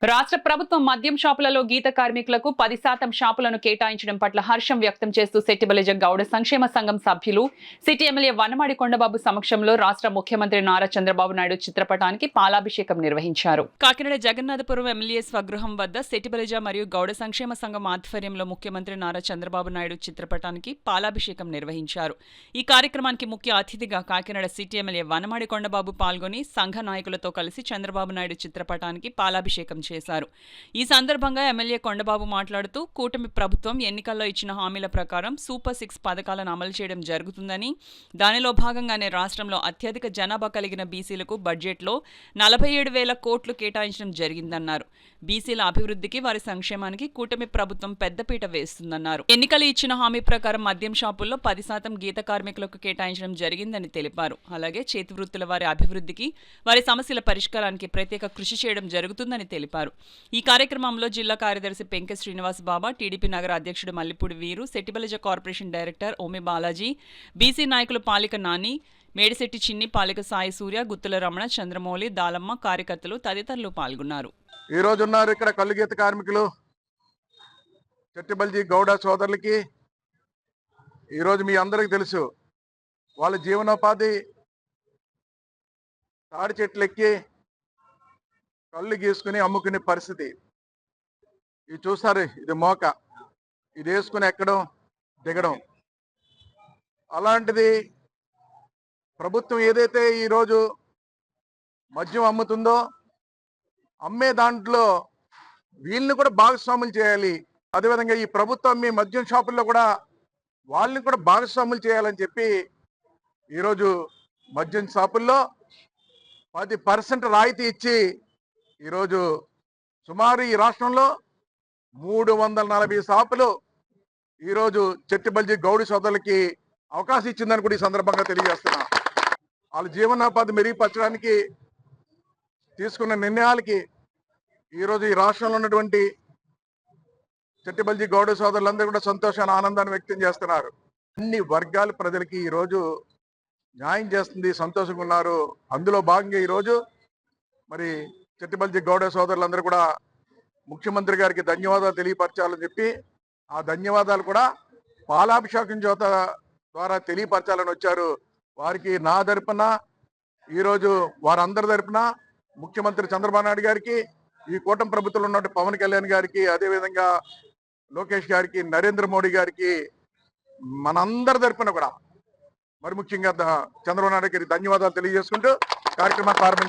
రాష్ట్ర ప్రభుత్వం మద్యం షాపులలో గీత కార్మికులకు 10% షాపులను కేటాయించడం పట్ల హర్షం వ్యక్తం చేస్తూ సెట్టిబలిజ గౌడ సంక్షేమ సంఘం సభ్యులు సిటీ ఎమ్మెల్యే వనమాడి కొండబాబు సమక్షంలో రాష్ట్ర ముఖ్యమంత్రి నారా చంద్రబాబు నాయుడు చిత్రపటానికి పాలాభిషేకం నిర్వహించారు. కాకినాడ జగన్నాథపురం ఎమ్మెల్యే స్వగృహం వద్ద సెట్టిబలిజ మరియు గౌడ సంక్షేమ సంఘం ఆధ్వర్యంలో ముఖ్యమంత్రి నారా చంద్రబాబు నాయుడు చిత్రపటానికి పాలాభిషేకం నిర్వహించారు. ఈ కార్యక్రమానికి ముఖ్య అతిథిగా కాకినాడ సిటీ ఎమ్మెల్యే వనమాడి కొండబాబు పాల్గొని సంఘ నాయకులతో కలిసి చంద్రబాబు నాయుడు చిత్రపటానికి పాలాభిషేకం చేశారు. ఈ సందర్భంగా ఎమ్మెల్యే కొండబాబు మాట్లాడుతూ కూటమి ప్రభుత్వం ఎన్నికల్లో ఇచ్చిన హామీల ప్రకారం సూపర్ 6 పథకాలను అమలు చేయడం జరుగుతుందని, దానిలో భాగంగానే రాష్ట్రంలో అత్యధిక జనాభా కలిగిన బీసీలకు బడ్జెట్లో 47,000 కోట్లు కేటాయించడం జరిగిందన్నారు. బీసీల అభివృద్ధికి, వారి సంక్షేమానికి కూటమి ప్రభుత్వం పెద్దపీట వేస్తుందన్నారు. ఎన్నికలు ఇచ్చిన హామీ ప్రకారం మద్యం షాపుల్లో 10% గీత కార్మికులకు కేటాయించడం జరిగిందని తెలిపారు. అలాగే చేతి వృత్తుల వారి అభివృద్ధికి, వారి సమస్యల పరిష్కారానికి ప్రత్యేక కృషి చేయడం జరుగుతుందని తెలిపారు. ఈ కార్యక్రమంలో జిల్లా కార్యదర్శి పెంకె శ్రీనివాస్ బాబా, టీడీపీ నగర అధ్యక్షుడు Mallipudi Veeru, Settibalija corporation director Omi Balaji, BC నాయకులు పాలిక నాని, మేడిశెట్టి చిన్ని, పాలిక సాయి సూర్య, గుత్తుల రమణ, చంద్రమౌళి, దాలమ్మ, కార్యకర్తలు తదితరులు పాల్గొన్నారు. ఈ రోజు ఉన్నారు ఇక్కడ కల్లుగీత కార్మికులు సెట్టిబలిజ గౌడ సోదరులకి. ఈరోజు మీ అందరికీ తెలుసు, వాళ్ళ జీవనోపాధి తాడి చెట్లు ఎక్కి కళ్ళు గీసుకుని అమ్ముకునే పరిస్థితి. ఇది చూస్తారు, ఇది మోక, ఇది వేసుకుని ఎక్కడం దిగడం. అలాంటిది ప్రభుత్వం ఏదైతే ఈరోజు మద్యం అమ్ముతుందో, అమ్మే దాంట్లో వీళ్ళని కూడా భాగస్వాములు చేయాలి. అదేవిధంగా ఈ ప్రభుత్వం అమ్మే మద్యం షాపుల్లో కూడా వాళ్ళని కూడా భాగస్వాములు చేయాలని చెప్పి ఈరోజు మద్యం షాపుల్లో 10% రాయితీ ఇచ్చి ఈరోజు సుమారు ఈ రాష్ట్రంలో 340 షాపులు ఈరోజు సెట్టిబలిజ గౌడి సోదరులకి అవకాశం ఇచ్చిందని కూడా ఈ సందర్భంగా తెలియజేస్తున్నా. వాళ్ళ జీవనోపాధి మెరుగుపరచడానికి తీసుకున్న నిర్ణయాలకి ఈరోజు ఈ రాష్ట్రంలో ఉన్నటువంటి సెట్టిబలిజ గౌడ సోదరులందరూ కూడా సంతోషాన్ని, ఆనందాన్ని వ్యక్తం చేస్తున్నారు. అన్ని వర్గాల ప్రజలకి ఈరోజు న్యాయం చేస్తుంది, సంతోషంగా ఉన్నారు. అందులో భాగంగా ఈరోజు మరి సెట్టిబలిజ గౌడ సోదరులందరూ కూడా ముఖ్యమంత్రి గారికి ధన్యవాదాలు తెలియపరచాలని చెప్పి, ఆ ధన్యవాదాలు కూడా పాలాభిషేకం ద్వారా తెలియపరచాలని వచ్చారు. వారికి నా తరపున, ఈరోజు వారందరి తరపున ముఖ్యమంత్రి చంద్రబాబు నాయుడు గారికి, ఈ కూటమి ప్రభుత్వంలో ఉన్నటువంటి పవన్ కళ్యాణ్ గారికి, అదేవిధంగా లోకేష్ గారికి, నరేంద్ర మోడీ గారికి, మనందరి తరపున కూడా మరి ముఖ్యంగా చంద్రబాబు నాయుడు గారికి ధన్యవాదాలు తెలియజేసుకుంటూ కార్యక్రమాన్ని ప్రారంభించ